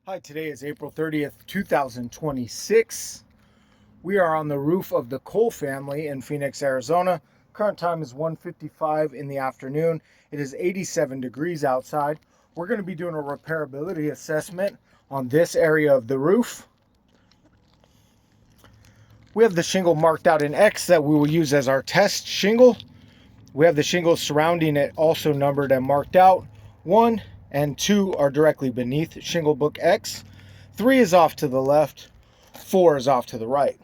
Hi, today is April 30th, 2026. We are on the roof of the Cole family in Phoenix, Arizona. Current time is 1:55 in the afternoon. It is 87 degrees outside. We're going to be doing a repairability assessment on this area of the roof. We have the shingle marked out in X that we will use as our test shingle. We have the shingles surrounding it also numbered and marked out. 1 and 2 are directly beneath shingle book X. 3 is off to the left. 4 is off to the right.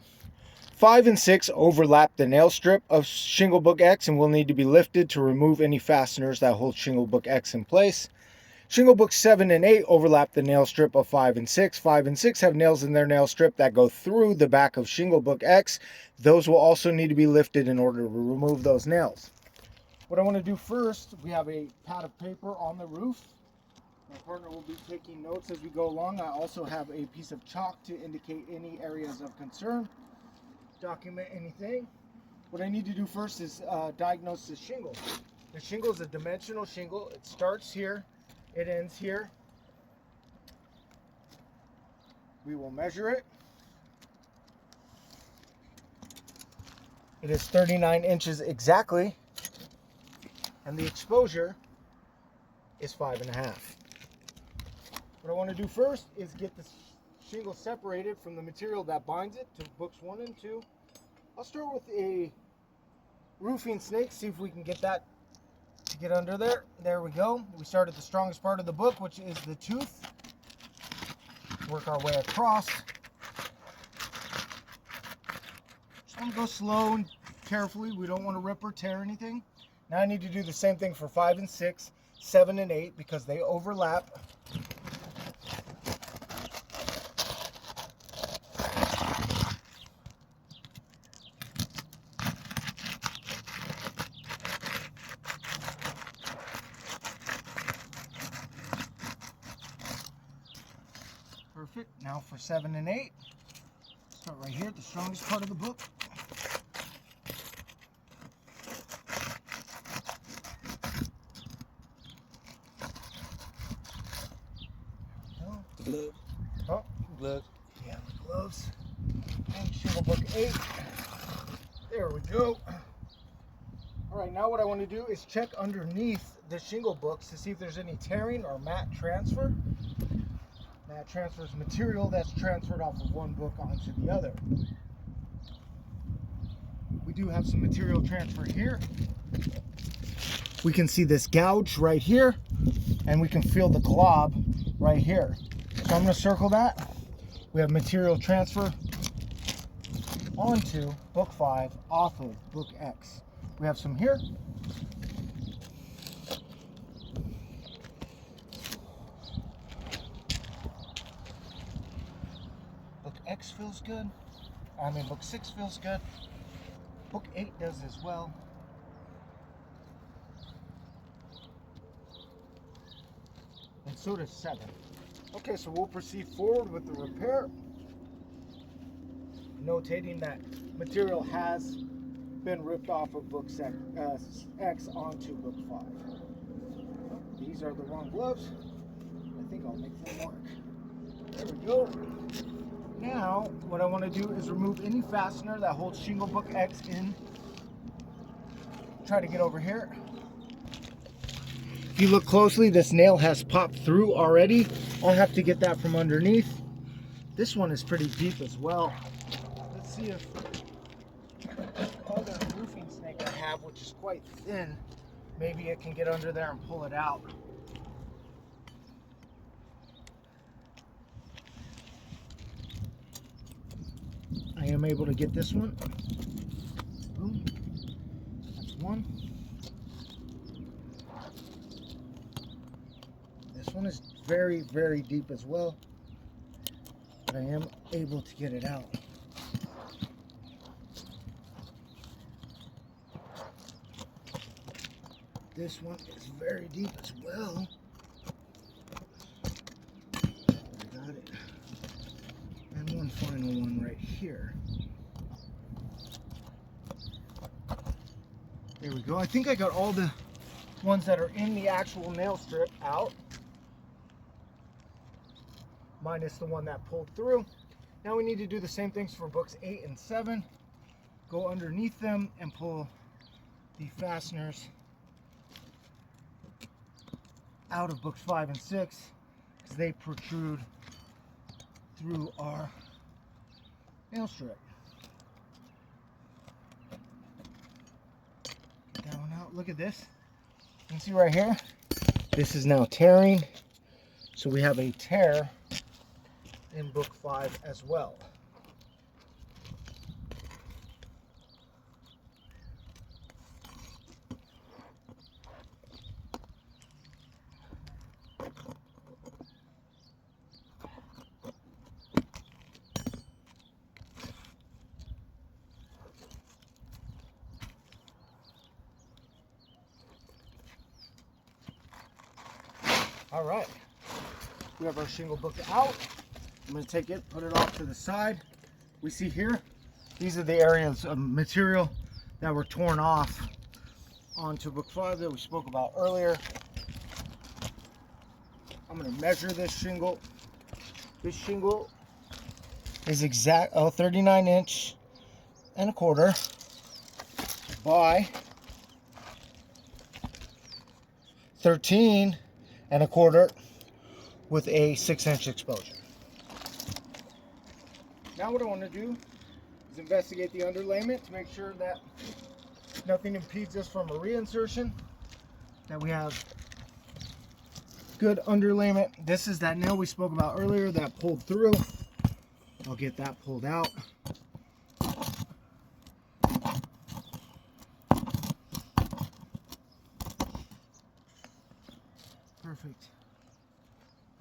5 and 6 overlap the nail strip of shingle book X and will need to be lifted to remove any fasteners that hold shingle book X in place. Shingle book 7 and 8 overlap the nail strip of 5 and 6. 5 and 6 have nails in their nail strip that go through the back of shingle book X. Those will also need to be lifted in order to remove those nails. What I want to do first, we have a pad of paper on the roof. My partner will be taking notes as we go along. I also have a piece of chalk to indicate any areas of concern, document anything. What I need to do first is diagnose the shingle. The shingle is a dimensional shingle. It starts here, it ends here. We will measure it. It is 39 inches exactly. And the exposure is 5.5. What I want to do first is get the shingle separated from the material that binds it to books 1 and 2. I'll start with a roofing snake, see if we can get that to get under there. There we go. We start at the strongest part of the book, which is the tooth. Work our way across. Just want to go slow and carefully. We don't want to rip or tear anything. Now I need to do the same thing for 5 and 6, 7 and 8 because they overlap. Perfect. Now for 7 and 8, start right here at the strongest part of the book. Gloves. Oh, Gloves. yeah, the gloves. And shingle book 8. There we go. All right, now what I want to do is check underneath the shingle books to see if there's any tearing or mat transfer. Mat transfer is material that's transferred off of one book onto the other. We do have some material transfer here. We can see this gouge right here, and we can feel the glob right here. So I'm going to circle that. We have material transfer onto book 5 off of book X. We have some here. Book X feels good. Book 6 feels good. Book 8 does as well. And so does 7. Okay, so we'll proceed forward with the repair. Notating that material has been ripped off of book X onto book 5. These are the wrong gloves. I think I'll make them work. There we go. Now, what I want to do is remove any fastener that holds shingle book X in. Try to get over here. If you look closely, this nail has popped through already. I'll have to get that from underneath. This one is pretty deep as well. Let's see if other roofing snake I have, which is quite thin, maybe it can get under there and pull it out. I am able to get this one. Boom. That's one. This one is very, very deep as well, but I am able to get it out. This one is very deep as well. I got it. And one final one right here. There we go. I think I got all the ones that are in the actual nail strip out. minus the one that pulled through. Now we need to do the same things for books 8 and 7. Go underneath them and pull the fasteners out of books 5 and 6 because they protrude through our nail strip. Get that one out. Look at this. You can see right here, this is now tearing. So we have a tear in book 5 as well. All right, we have our shingle book out. I'm going to take it, put it off to the side. We see here, these are the areas of material that were torn off onto book 5 that we spoke about earlier. I'm going to measure this shingle. This shingle is 39 inch and a quarter by 13 and a quarter with a 6-inch exposure. Now what I want to do is investigate the underlayment to make sure that nothing impedes us from a reinsertion, that we have good underlayment. This is that nail we spoke about earlier that pulled through. I'll get that pulled out. Perfect.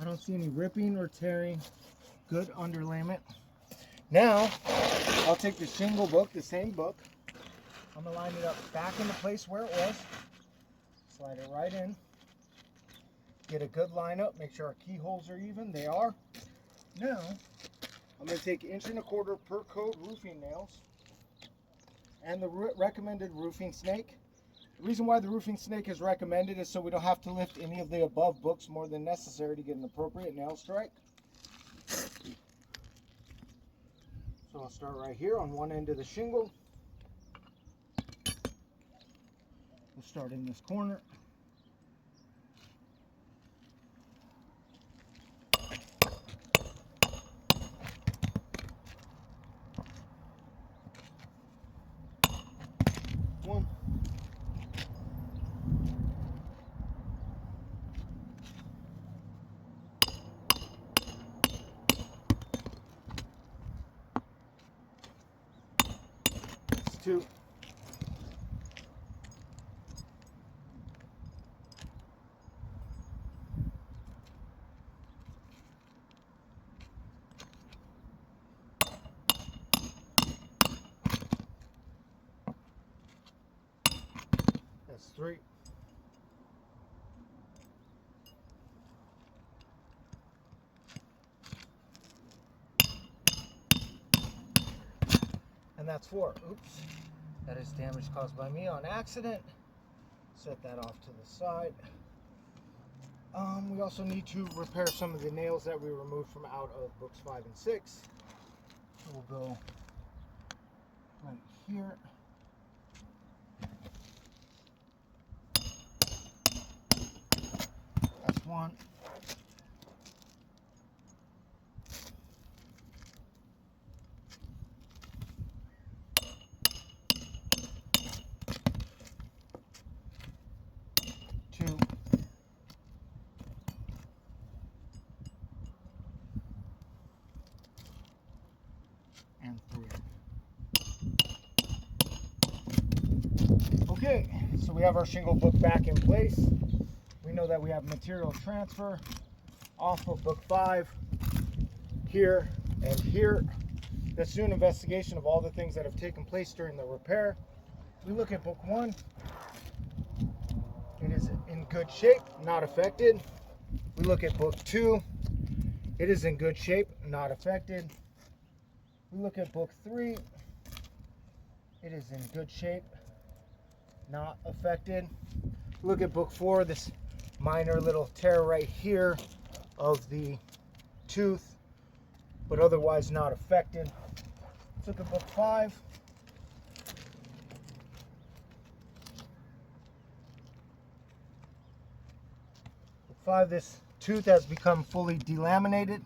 I don't see any ripping or tearing. Good underlayment. Now, I'll take the shingle book, the same book. I'm going to line it up back into place where it was. Slide it right in. Get a good line up. Make sure our keyholes are even. They are. Now, I'm going to take 1.25 inch per code roofing nails and the recommended roofing snake. The reason why the roofing snake is recommended is so we don't have to lift any of the above books more than necessary to get an appropriate nail strike. So I'll start right here on one end of the shingle. We'll start in this corner. One. That's 2. That's 3. And that's 4. Oops. That is damage caused by me on accident. Set that off to the side. We also need to repair some of the nails that we removed from out of books 5 and 6. So we'll go right here. That's 1. And 3. Okay, so we have our shingle book back in place. We know that we have material transfer off of book 5 here and here. Let's do an investigation of all the things that have taken place during the repair. We look at book 1. It is in good shape, not affected. We look at book 2. It is in good shape, not affected. We look at book 3. It is in good shape, not affected. Look at book 4, this minor little tear right here of the tooth. but otherwise not affected. Let's look at book 5. Book 5, this tooth has become fully delaminated.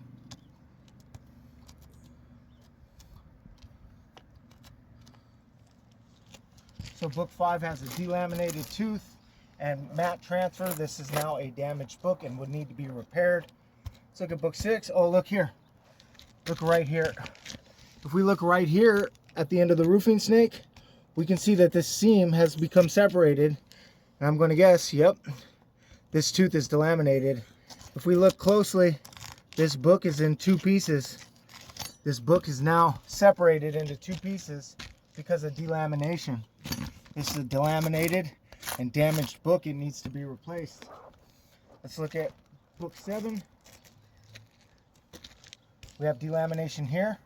So book 5 has a delaminated tooth and matte transfer. This is now a damaged book and would need to be repaired. Let's look at book 6. Oh, look here. Look right here. If we look right here at the end of the roofing snake, we can see that this seam has become separated. And I'm going to guess, yep, this tooth is delaminated. If we look closely, this book is in 2 pieces. This book is now separated into 2 pieces because of delamination. This is a delaminated and damaged book. It needs to be replaced. Let's look at book 7. We have delamination here.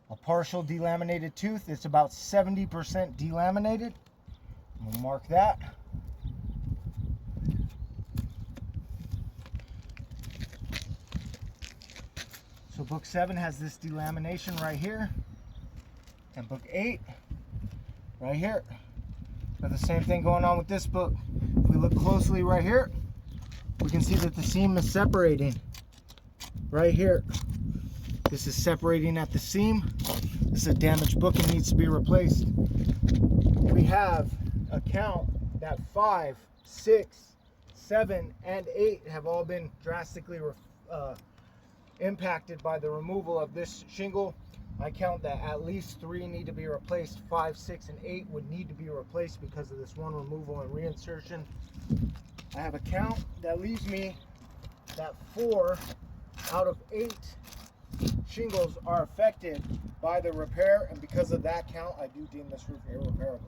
A partial delaminated tooth. It's about 70% delaminated. We'll mark that. So book 7 has this delamination right here. And book 8 right here. Got the same thing going on with this book. If we look closely right here, we can see that the seam is separating right here. This is separating at the seam. This is a damaged book and needs to be replaced. We have a count that 5, 6, 7, and 8 have all been drastically impacted by the removal of this shingle. I count that at least 3 need to be replaced. 5, 6, and 8 would need to be replaced because of this one removal and reinsertion. I have a count that leaves me that 4 out of 8 shingles are affected by the repair, and because of that count, I do deem this roof irreparable.